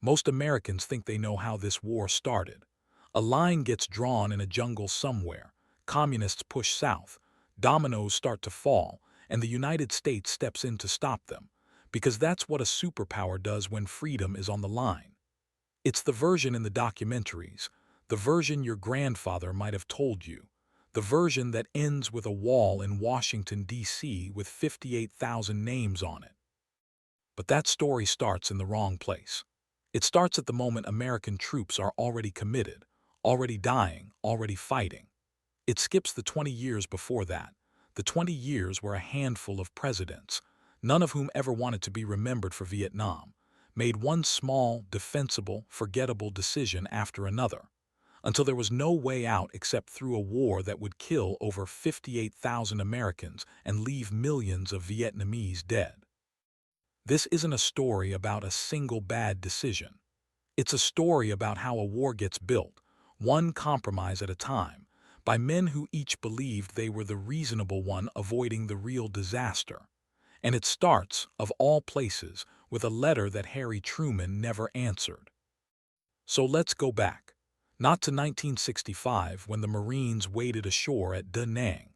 Most Americans think they know how this war started. A line gets drawn in a jungle somewhere, communists push south, dominoes start to fall, and the United States steps in to stop them, because that's what a superpower does when freedom is on the line. It's the version in the documentaries, the version your grandfather might have told you, the version that ends with a wall in Washington, D.C. with 58,000 names on it. But that story starts in the wrong place. It starts at the moment American troops are already committed, already dying, already fighting. It skips the 20 years before that, the 20 years where a handful of presidents, none of whom ever wanted to be remembered for Vietnam, made one small, defensible, forgettable decision after another, until there was no way out except through a war that would kill over 58,000 Americans and leave millions of Vietnamese dead. This isn't a story about a single bad decision. It's a story about how a war gets built, one compromise at a time, by men who each believed they were the reasonable one avoiding the real disaster. And it starts, of all places, with a letter that Harry Truman never answered. So let's go back. Not to 1965 when the Marines waited ashore at Da Nang.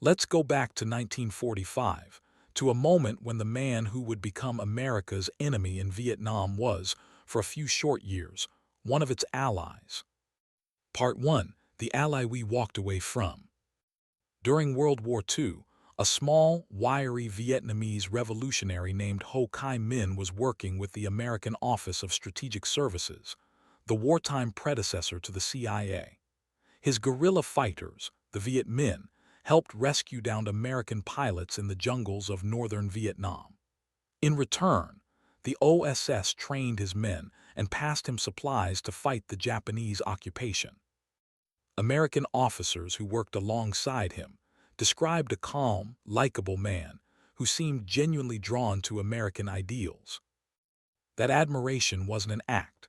Let's go back to 1945, to a moment when the man who would become America's enemy in Vietnam was, for a few short years, one of its allies. Part 1. The ally we walked away from. During World War II, a small, wiry Vietnamese revolutionary named Ho Chi Minh was working with the American Office of Strategic Services, the wartime predecessor to the CIA. His guerrilla fighters, the Viet Minh, helped rescue downed American pilots in the jungles of northern Vietnam. In return, the OSS trained his men and passed him supplies to fight the Japanese occupation. American officers who worked alongside him described a calm, likable man who seemed genuinely drawn to American ideals. That admiration wasn't an act.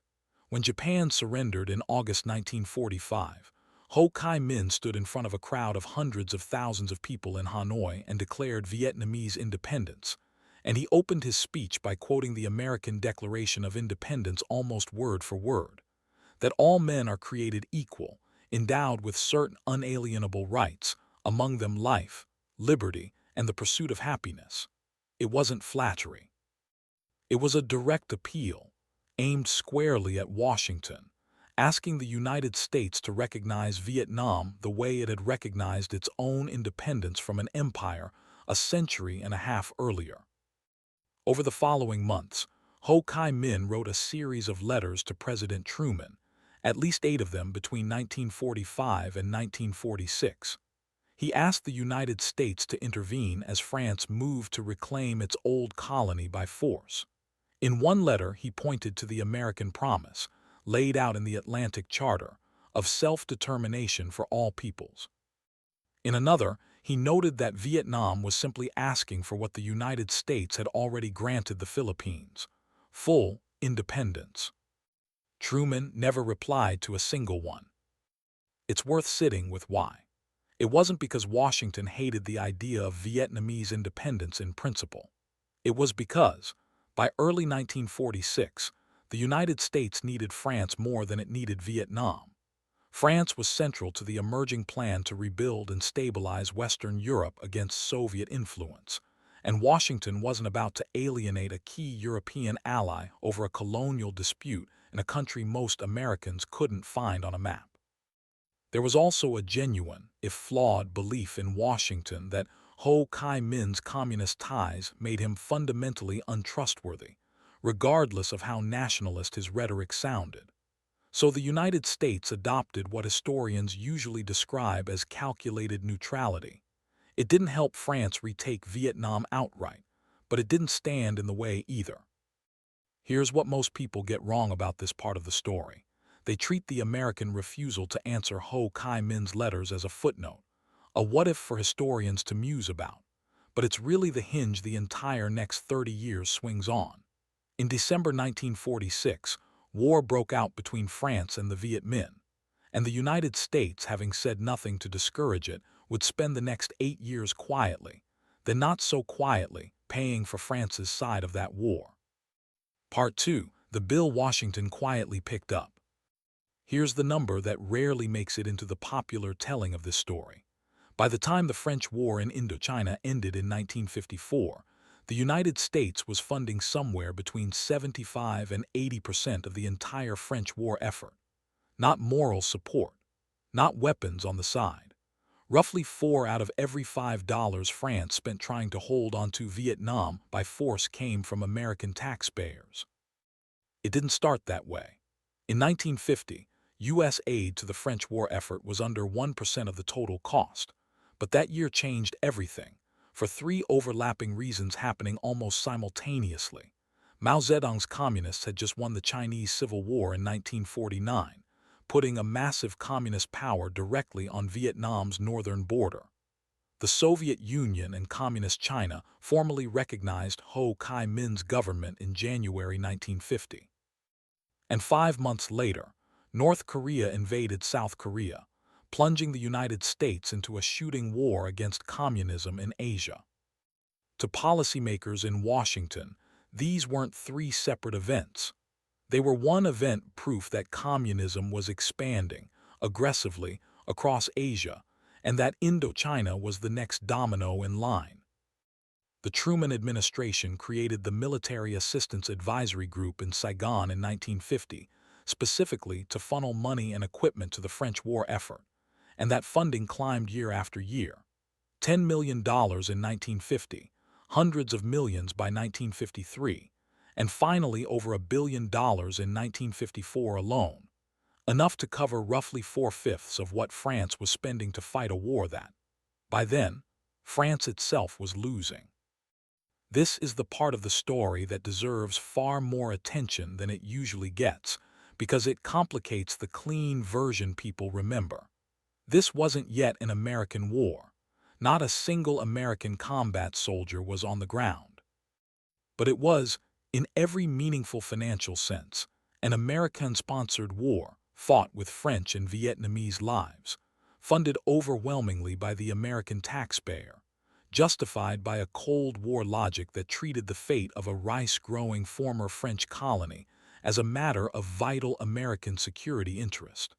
When Japan surrendered in August 1945, Ho Chi Minh stood in front of a crowd of hundreds of thousands of people in Hanoi and declared Vietnamese independence, and he opened his speech by quoting the American Declaration of Independence almost word for word, that all men are created equal, endowed with certain unalienable rights, among them life, liberty, and the pursuit of happiness. It wasn't flattery. It was a direct appeal, aimed squarely at Washington, asking the United States to recognize Vietnam the way it had recognized its own independence from an empire a century and a half earlier. Over the following months, Ho Chi Minh wrote a series of letters to President Truman, at least 8 of them between 1945 and 1946. He asked the United States to intervene as France moved to reclaim its old colony by force. In one letter, he pointed to the American promise, laid out in the Atlantic Charter, of self-determination for all peoples. In another, he noted that Vietnam was simply asking for what the United States had already granted the Philippines: full independence. Truman never replied to a single one. It's worth sitting with why. It wasn't because Washington hated the idea of Vietnamese independence in principle. It was because, by early 1946, the United States needed France more than it needed Vietnam. France was central to the emerging plan to rebuild and stabilize Western Europe against Soviet influence, and Washington wasn't about to alienate a key European ally over a colonial dispute in a country most Americans couldn't find on a map. There was also a genuine, if flawed, belief in Washington that Ho Chi Minh's communist ties made him fundamentally untrustworthy, regardless of how nationalist his rhetoric sounded. So the United States adopted what historians usually describe as calculated neutrality. It didn't help France retake Vietnam outright, but it didn't stand in the way either. Here's what most people get wrong about this part of the story. They treat the American refusal to answer Ho Chi Minh's letters as a footnote, a what-if for historians to muse about. But it's really the hinge the entire next 30 years swings on. In December 1946, war broke out between France and the Viet Minh, and the United States, having said nothing to discourage it, would spend the next 8 years quietly, then not so quietly, paying for France's side of that war. Part 2. the bill Washington quietly picked up. Here's the number that rarely makes it into the popular telling of this story. By the time the French War in Indochina ended in 1954, the United States was funding somewhere between 75 and 80% of the entire French war effort. Not moral support, not weapons on the side. Roughly 4 out of every $5 France spent trying to hold onto Vietnam by force came from American taxpayers. It didn't start that way. In 1950, U.S. aid to the French war effort was under 1% of the total cost. But that year changed everything, for 3 overlapping reasons happening almost simultaneously. Mao Zedong's communists had just won the Chinese Civil War in 1949, putting a massive communist power directly on Vietnam's northern border. The Soviet Union and Communist China formally recognized Ho Chi Minh's government in January 1950. And 5 months later, North Korea invaded South Korea, plunging the United States into a shooting war against communism in Asia. To policymakers in Washington, these weren't 3 separate events. They were one event, proof that communism was expanding aggressively across Asia, and that Indochina was the next domino in line. The Truman administration created the Military Assistance Advisory Group in Saigon in 1950, specifically to funnel money and equipment to the French war effort, and that funding climbed year after year. $10 million in 1950, hundreds of millions by 1953, and finally over $1 billion in 1954 alone, enough to cover roughly 4/5 of what France was spending to fight a war that, by then, France itself was losing. This is the part of the story that deserves far more attention than it usually gets, because it complicates the clean version people remember. This wasn't yet an American war. Not a single American combat soldier was on the ground. But it was, in every meaningful financial sense, an American-sponsored war, fought with French and Vietnamese lives, funded overwhelmingly by the American taxpayer, justified by a Cold War logic that treated the fate of a rice-growing former French colony as a matter of vital American security interest.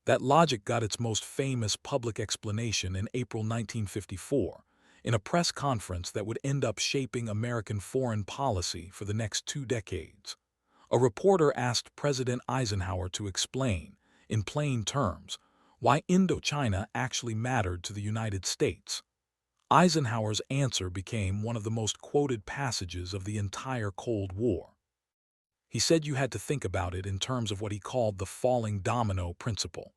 That logic got its most famous public explanation in April 1954, in a press conference that would end up shaping American foreign policy for the next 2 decades. A reporter asked President Eisenhower to explain, in plain terms, why Indochina actually mattered to the United States. Eisenhower's answer became one of the most quoted passages of the entire Cold War. He said you had to think about it in terms of what he called the falling domino principle.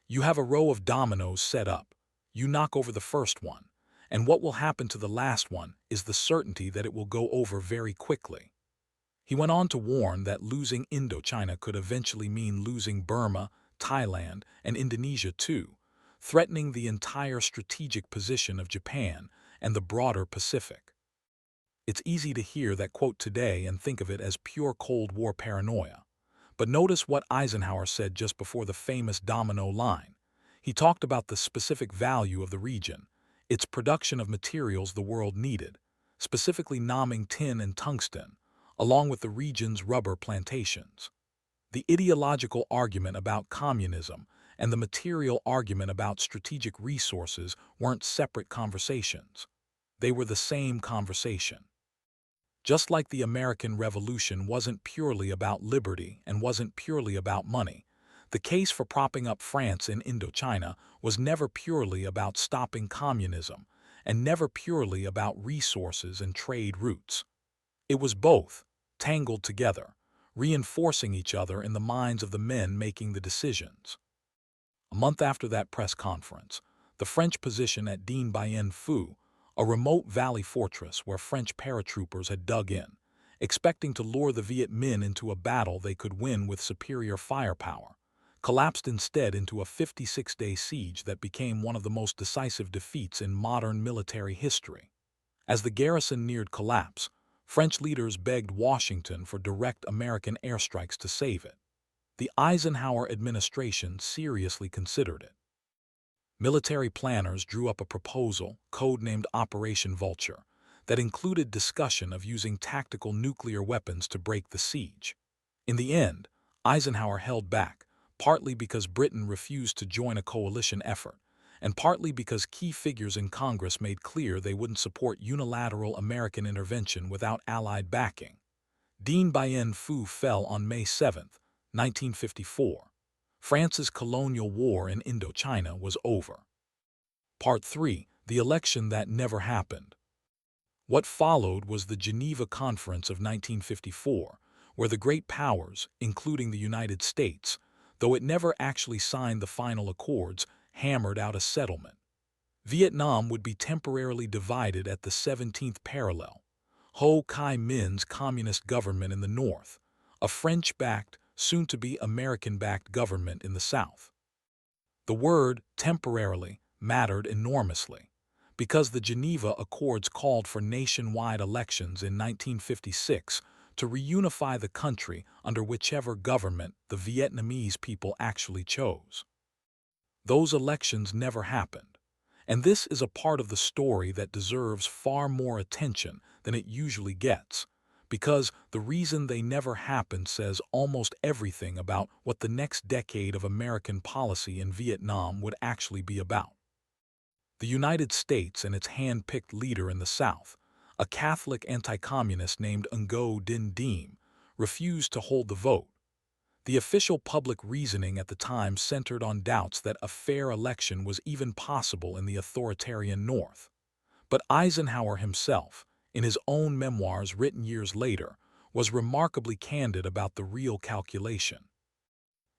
You have a row of dominoes set up. You knock over the first one, and what will happen to the last one is the certainty that it will go over very quickly. He went on to warn that losing Indochina could eventually mean losing Burma, Thailand, and Indonesia too, threatening the entire strategic position of Japan and the broader Pacific. It's easy to hear that quote today and think of it as pure Cold War paranoia. But notice what Eisenhower said just before the famous domino line. He talked about the specific value of the region, its production of materials the world needed, specifically Naming tin and tungsten, along with the region's rubber plantations. The ideological argument about communism and the material argument about strategic resources weren't separate conversations. They were the same conversation. Just like the American Revolution wasn't purely about liberty and wasn't purely about money, the case for propping up France in Indochina was never purely about stopping communism and never purely about resources and trade routes. It was both, tangled together, reinforcing each other in the minds of the men making the decisions. A month after that press conference, the French position at Dien Bien Phu, a remote valley fortress where French paratroopers had dug in, expecting to lure the Viet Minh into a battle they could win with superior firepower, collapsed instead into a 56-day siege that became one of the most decisive defeats in modern military history. As the garrison neared collapse, French leaders begged Washington for direct American airstrikes to save it. The Eisenhower administration seriously considered it. Military planners drew up a proposal, codenamed Operation Vulture, that included discussion of using tactical nuclear weapons to break the siege. In the end, Eisenhower held back, partly because Britain refused to join a coalition effort, and partly because key figures in Congress made clear they wouldn't support unilateral American intervention without Allied backing. Dien Bien Phu fell on May 7, 1954. France's colonial war in Indochina was over. Part 3. The election that never happened. What followed was the Geneva Conference of 1954, where the great powers, including the United States, though it never actually signed the final accords, hammered out a settlement. Vietnam would be temporarily divided at the 17th parallel. Ho Chi Minh's communist government in the north, a French-backed, soon-to-be American-backed government in the south. The word temporarily mattered enormously, because the Geneva Accords called for nationwide elections in 1956 to reunify the country under whichever government the Vietnamese people actually chose. Those elections never happened, and this is a part of the story that deserves far more attention than it usually gets, because the reason they never happened says almost everything about what the next decade of American policy in Vietnam would actually be about. The United States and its hand-picked leader in the South, a Catholic anti-communist named Ngo Dinh Diem, refused to hold the vote. The official public reasoning at the time centered on doubts that a fair election was even possible in the authoritarian North. But Eisenhower himself, in his own memoirs written years later, was remarkably candid about the real calculation.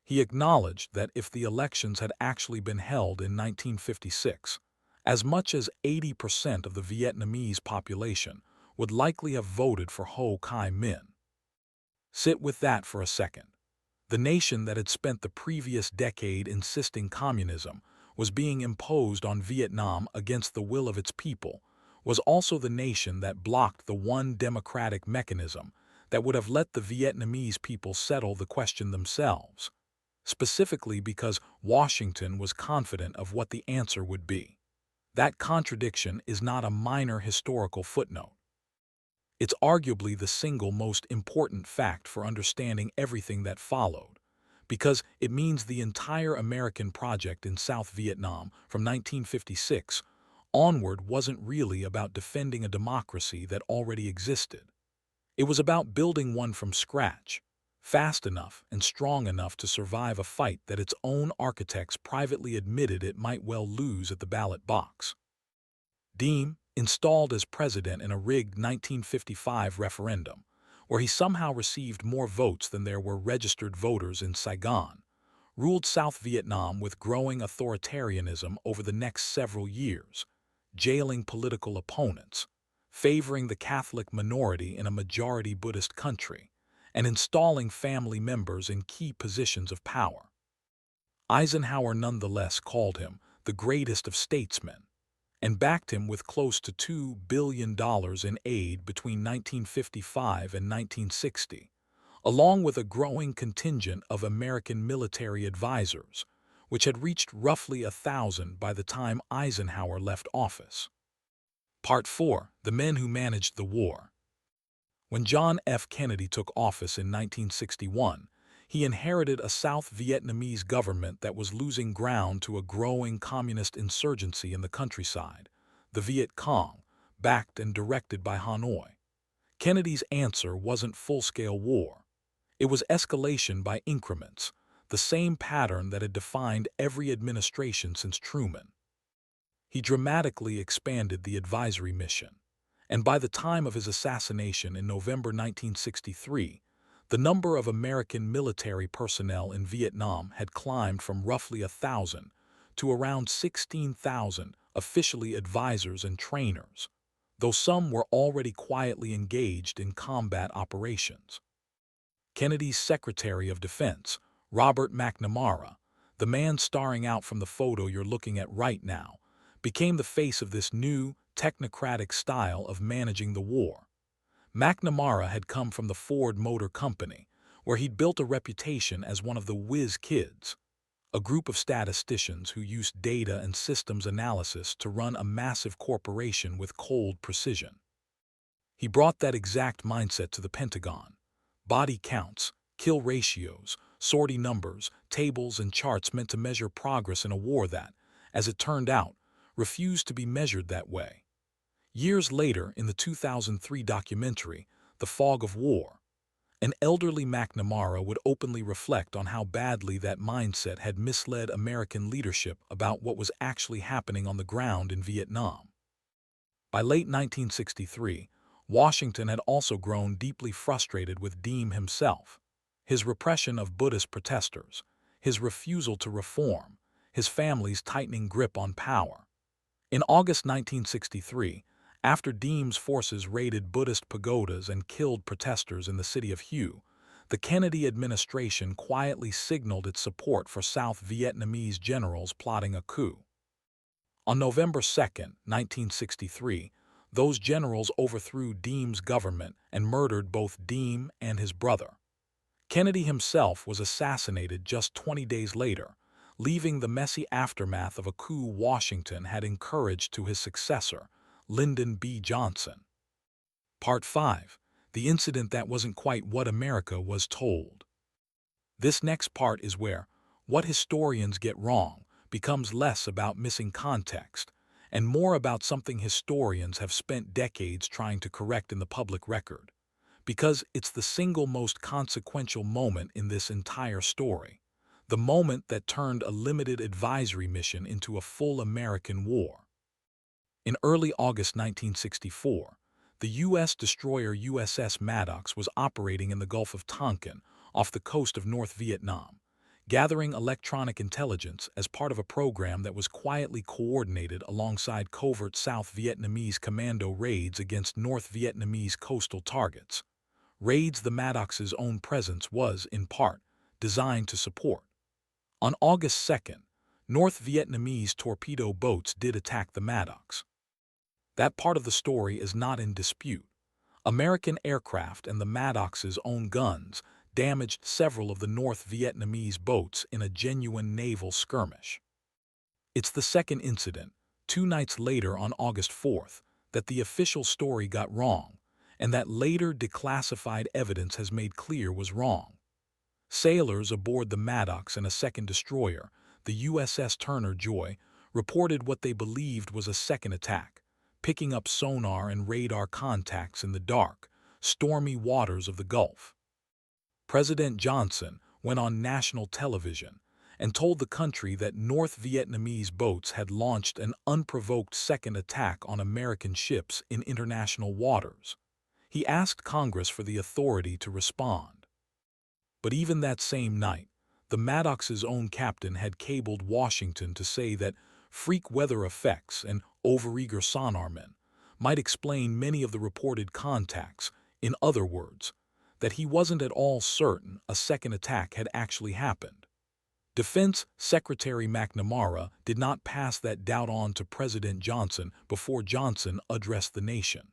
He acknowledged that if the elections had actually been held in 1956, as much as 80% of the Vietnamese population would likely have voted for Ho Chi Minh. Sit with that for a second. The nation that had spent the previous decade insisting communism was being imposed on Vietnam against the will of its people was also the nation that blocked the one democratic mechanism that would have let the Vietnamese people settle the question themselves, specifically because Washington was confident of what the answer would be. That contradiction is not a minor historical footnote. It's arguably the single most important fact for understanding everything that followed, because it means the entire American project in South Vietnam from 1956 onward wasn't really about defending a democracy that already existed. It was about building one from scratch, fast enough and strong enough to survive a fight that its own architects privately admitted it might well lose at the ballot box. Diem, installed as president in a rigged 1955 referendum, where he somehow received more votes than there were registered voters in Saigon, ruled South Vietnam with growing authoritarianism over the next several years, jailing political opponents, favoring the Catholic minority in a majority Buddhist country, and installing family members in key positions of power. Eisenhower nonetheless called him the greatest of statesmen, and backed him with close to $2 billion in aid between 1955 and 1960, along with a growing contingent of American military advisors, which had reached roughly 1,000 by the time Eisenhower left office. Part 4. The Men Who Managed the War. When John F. Kennedy took office in 1961, he inherited a South Vietnamese government that was losing ground to a growing communist insurgency in the countryside, the Viet Cong, backed and directed by Hanoi. Kennedy's answer wasn't full-scale war. It was escalation by increments, the same pattern that had defined every administration since Truman. He dramatically expanded the advisory mission, and by the time of his assassination in November 1963, the number of American military personnel in Vietnam had climbed from roughly 1,000 to around 16,000 officially advisors and trainers, though some were already quietly engaged in combat operations. Kennedy's Secretary of Defense, Robert McNamara, the man starring out from the photo you're looking at right now, became the face of this new, technocratic style of managing the war. McNamara had come from the Ford Motor Company, where he'd built a reputation as one of the whiz kids, a group of statisticians who used data and systems analysis to run a massive corporation with cold precision. He brought that exact mindset to the Pentagon: body counts, Kill ratios, sortie numbers, tables, and charts meant to measure progress in a war that, as it turned out, refused to be measured that way. Years later, in the 2003 documentary, The Fog of War, an elderly McNamara would openly reflect on how badly that mindset had misled American leadership about what was actually happening on the ground in Vietnam. By late 1963, Washington had also grown deeply frustrated with Diem himself. His repression of Buddhist protesters, his refusal to reform, his family's tightening grip on power. In August 1963, after Diem's forces raided Buddhist pagodas and killed protesters in the city of Hue, the Kennedy administration quietly signaled its support for South Vietnamese generals plotting a coup. On November 2, 1963, those generals overthrew Diem's government and murdered both Diem and his brother. Kennedy himself was assassinated just 20 days later, leaving the messy aftermath of a coup Washington had encouraged to his successor, Lyndon B. Johnson. Part 5. The incident that wasn't quite what America was told. This next part is where what historians get wrong becomes less about missing context and more about something historians have spent decades trying to correct in the public record, because it's the single most consequential moment in this entire story, the moment that turned a limited advisory mission into a full American war. In early August 1964, the U.S. destroyer USS Maddox was operating in the Gulf of Tonkin off the coast of North Vietnam, gathering electronic intelligence as part of a program that was quietly coordinated alongside covert South Vietnamese commando raids against North Vietnamese coastal targets. Raids the Maddox's own presence was, in part, designed to support. On August 2nd, North Vietnamese torpedo boats did attack the Maddox. That part of the story is not in dispute. American aircraft and the Maddox's own guns damaged several of the North Vietnamese boats in a genuine naval skirmish. It's the second incident, 2 nights later on August 4th, that the official story got wrong, and that later declassified evidence has made clear was wrong. Sailors aboard the Maddox and a second destroyer, the USS Turner Joy, reported what they believed was a second attack, picking up sonar and radar contacts in the dark, stormy waters of the Gulf. President Johnson went on national television and told the country that North Vietnamese boats had launched an unprovoked second attack on American ships in international waters. He asked Congress for the authority to respond. But even that same night, the Maddox's own captain had cabled Washington to say that freak weather effects and overeager sonarmen might explain many of the reported contacts. In other words, that he wasn't at all certain a second attack had actually happened. Defense Secretary McNamara did not pass that doubt on to President Johnson before Johnson addressed the nation.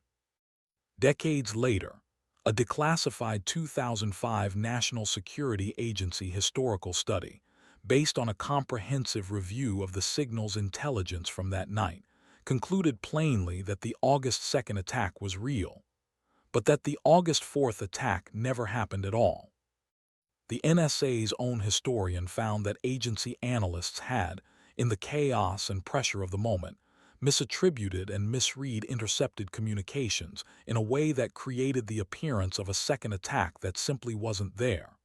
Decades later, a declassified 2005 National Security Agency historical study, based on a comprehensive review of the signals intelligence from that night, concluded plainly that the August 2nd attack was real, but that the August 4th attack never happened at all. The NSA's own historian found that agency analysts had, in the chaos and pressure of the moment, misattributed and misread intercepted communications in a way that created the appearance of a second attack that simply wasn't there.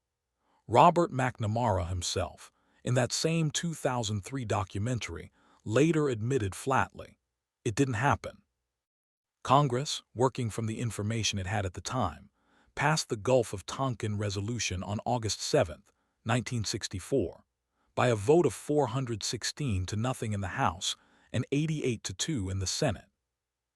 Robert McNamara himself, in that same 2003 documentary, later admitted flatly, it didn't happen. Congress, working from the information it had at the time, passed the Gulf of Tonkin Resolution on August 7, 1964, by a vote of 416 to nothing in the House and 88 to 2 in the Senate.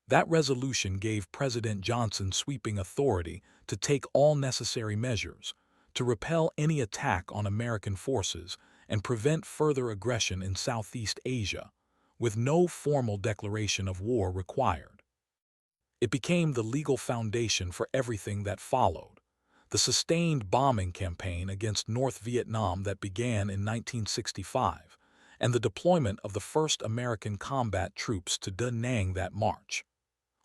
That resolution gave President Johnson sweeping authority to take all necessary measures to repel any attack on American forces and prevent further aggression in Southeast Asia, with no formal declaration of war required. It became the legal foundation for everything that followed. The sustained bombing campaign against North Vietnam that began in 1965, and the deployment of the first American combat troops to Da Nang that March.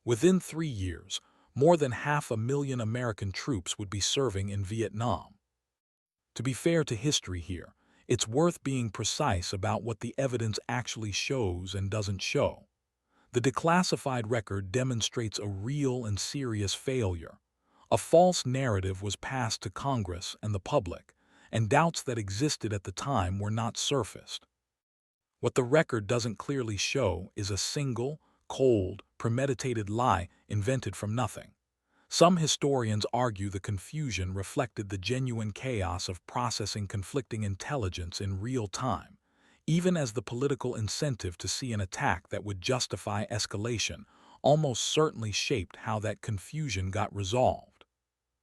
Within 3 years, more than 500,000 American troops would be serving in Vietnam. To be fair to history here, it's worth being precise about what the evidence actually shows and doesn't show. The declassified record demonstrates a real and serious failure. A false narrative was passed to Congress and the public, and doubts that existed at the time were not surfaced. What the record doesn't clearly show is a single, cold, premeditated lie invented from nothing. Some historians argue the confusion reflected the genuine chaos of processing conflicting intelligence in real time, even as the political incentive to see an attack that would justify escalation almost certainly shaped how that confusion got resolved.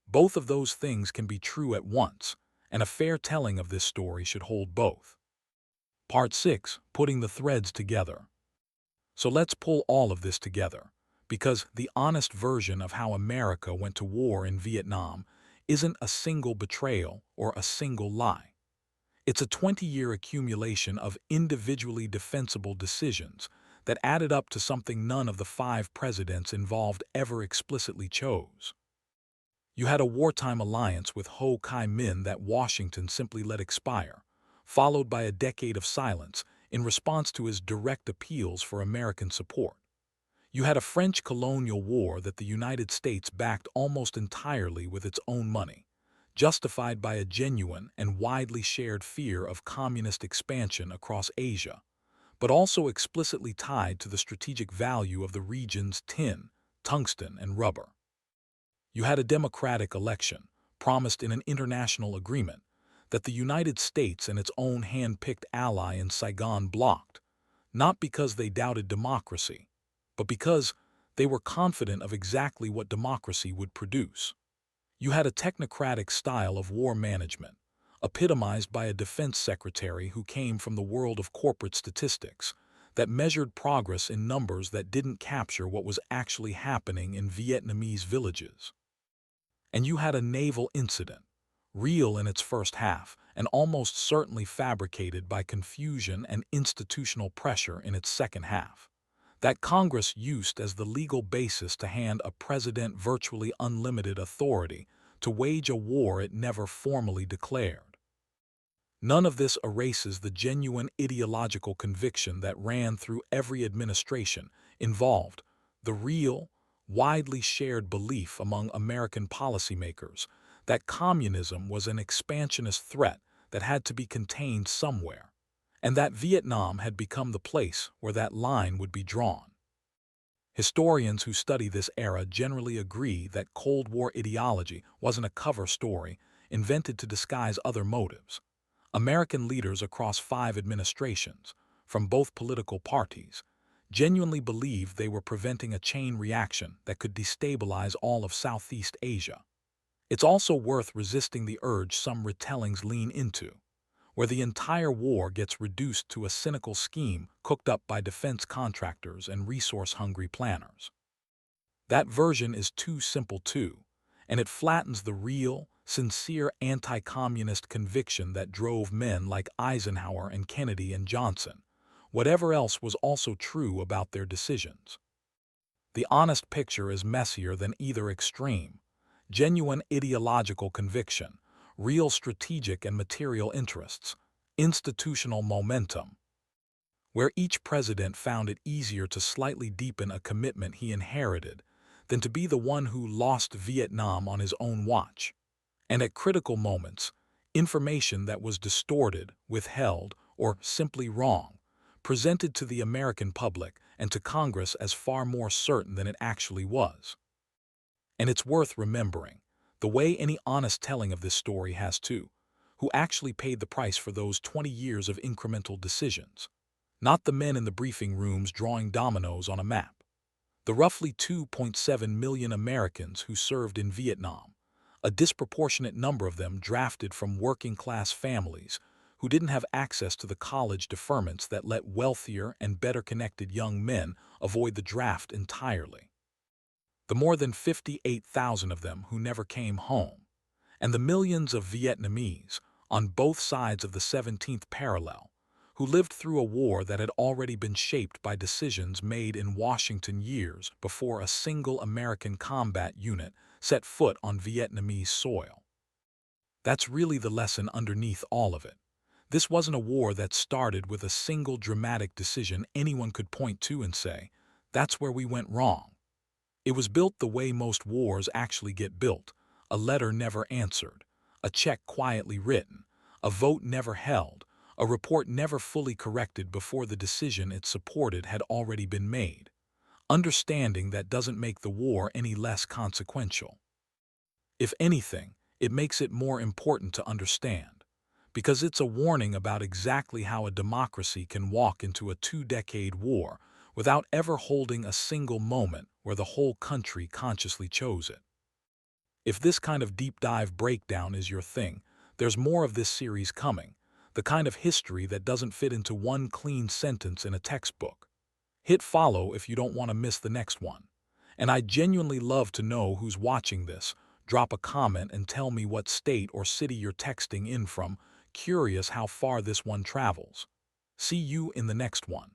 Both of those things can be true at once, and a fair telling of this story should hold both. Part 6. Putting the threads together. So let's pull all of this together, because the honest version of how America went to war in Vietnam isn't a single betrayal or a single lie. It's a 20-year accumulation of individually defensible decisions that added up to something none of the 5 presidents involved ever explicitly chose. You had a wartime alliance with Ho Chi Minh that Washington simply let expire, followed by a decade of silence in response to his direct appeals for American support. You had a French colonial war that the United States backed almost entirely with its own money, justified by a genuine and widely shared fear of communist expansion across Asia, but also explicitly tied to the strategic value of the region's tin, tungsten, and rubber. You had a democratic election, promised in an international agreement, that the United States and its own hand-picked ally in Saigon blocked, not because they doubted democracy, but because they were confident of exactly what democracy would produce. You had a technocratic style of war management, epitomized by a defense secretary who came from the world of corporate statistics, that measured progress in numbers that didn't capture what was actually happening in Vietnamese villages. And you had a naval incident, real in its first half and almost certainly fabricated by confusion and institutional pressure in its second half, that Congress used as the legal basis to hand a president virtually unlimited authority to wage a war it never formally declared. None of this erases the genuine ideological conviction that ran through every administration involved, the real, widely shared belief among American policymakers that communism was an expansionist threat that had to be contained somewhere, and that Vietnam had become the place where that line would be drawn. Historians who study this era generally agree that Cold War ideology wasn't a cover story invented to disguise other motives. American leaders across 5 administrations, from both political parties, genuinely believed they were preventing a chain reaction that could destabilize all of Southeast Asia. It's also worth resisting the urge some retellings lean into, where the entire war gets reduced to a cynical scheme cooked up by defense contractors and resource-hungry planners. That version is too simple too, and it flattens the real, sincere anti-communist conviction that drove men like Eisenhower and Kennedy and Johnson, whatever else was also true about their decisions. The honest picture is messier than either extreme. Genuine ideological conviction, real strategic and material interests, institutional momentum, where each president found it easier to slightly deepen a commitment he inherited than to be the one who lost Vietnam on his own watch. And at critical moments, information that was distorted, withheld, or simply wrong, presented to the American public and to Congress as far more certain than it actually was. And it's worth remembering, the way any honest telling of this story has too, who actually paid the price for those 20 years of incremental decisions. Not the men in the briefing rooms drawing dominoes on a map. The roughly 2.7 million Americans who served in Vietnam, a disproportionate number of them drafted from working-class families who didn't have access to the college deferments that let wealthier and better-connected young men avoid the draft entirely. The more than 58,000 of them who never came home, and the millions of Vietnamese, on both sides of the 17th parallel, who lived through a war that had already been shaped by decisions made in Washington years before a single American combat unit set foot on Vietnamese soil. That's really the lesson underneath all of it. This wasn't a war that started with a single dramatic decision anyone could point to and say, "That's where we went wrong." It was built the way most wars actually get built: a letter never answered, a check quietly written, a vote never held, a report never fully corrected before the decision it supported had already been made. Understanding that doesn't make the war any less consequential. If anything, it makes it more important to understand, because it's a warning about exactly how a democracy can walk into a two-decade war without ever holding a single moment where the whole country consciously chose it. If this kind of deep dive breakdown is your thing, there's more of this series coming, the kind of history that doesn't fit into one clean sentence in a textbook. Hit follow if you don't want to miss the next one. And I'd genuinely love to know who's watching this. Drop a comment and tell me what state or city you're texting in from. Curious how far this one travels. See you in the next one.